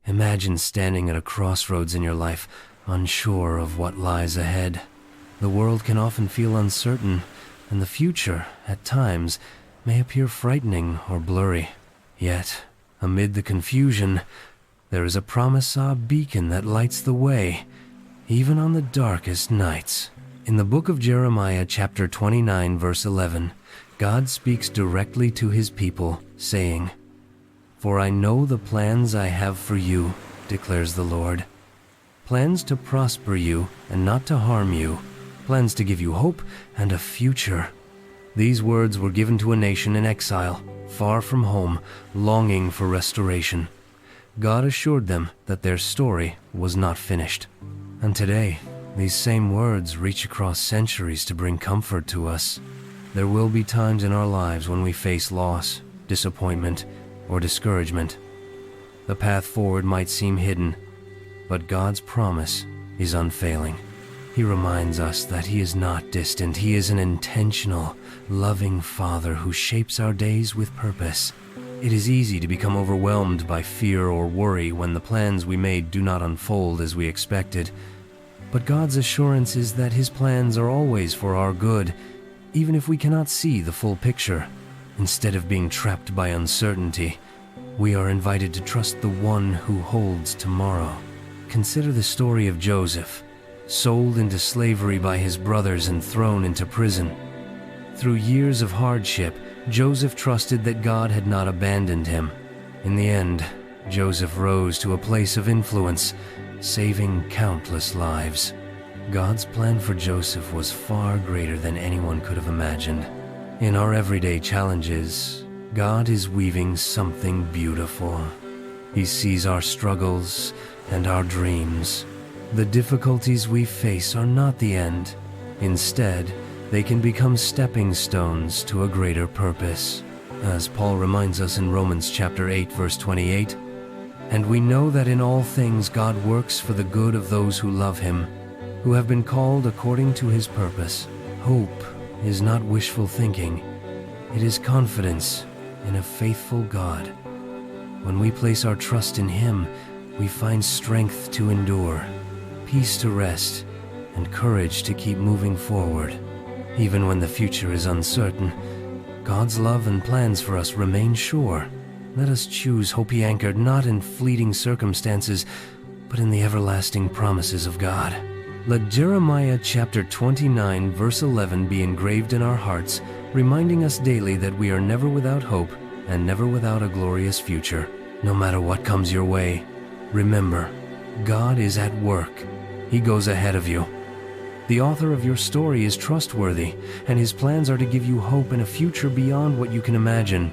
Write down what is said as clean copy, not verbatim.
Imagine standing at a crossroads in your life, unsure of what lies ahead. The world can often feel uncertain, and the future, at times, may appear frightening or blurry. Yet, amid the confusion, there is a promise-a beacon that lights the way, even on the darkest nights. In the book of Jeremiah, chapter 29, verse 11, God speaks directly to his people, saying, "For I know the plans I have for you, declares the Lord. Plans to prosper you and not to harm you, plans to give you hope and a future." These words were given to a nation in exile, far from home, longing for restoration. God assured them that their story was not finished. And today, these same words reach across centuries to bring comfort to us. There will be times in our lives when we face loss, disappointment, or discouragement. The path forward might seem hidden, but God's promise is unfailing. He reminds us that He is not distant. He is an intentional, loving Father who shapes our days with purpose. It is easy to become overwhelmed by fear or worry when the plans we made do not unfold as we expected. But God's assurance is that His plans are always for our good, even if we cannot see the full picture. Instead of being trapped by uncertainty, we are invited to trust the one who holds tomorrow. Consider the story of Joseph, sold into slavery by his brothers and thrown into prison. Through years of hardship, Joseph trusted that God had not abandoned him. In the end, Joseph rose to a place of influence, saving countless lives. God's plan for Joseph was far greater than anyone could have imagined. In our everyday challenges, God is weaving something beautiful. He sees our struggles and our dreams. The difficulties we face are not the end. Instead, they can become stepping stones to a greater purpose. As Paul reminds us in Romans chapter 8, verse 28, "And we know that in all things God works for the good of those who love Him, who have been called according to His purpose." Hope is not wishful thinking. It is confidence in a faithful God. When we place our trust in Him, we find strength to endure, peace to rest, and courage to keep moving forward. Even when the future is uncertain, God's love and plans for us remain sure. Let us choose hope anchored not in fleeting circumstances, but in the everlasting promises of God. Let Jeremiah chapter 29, verse 11 be engraved in our hearts, reminding us daily that we are never without hope and never without a glorious future. No matter what comes your way, remember, God is at work. He goes ahead of you. The author of your story is trustworthy, and His plans are to give you hope and a future beyond what you can imagine.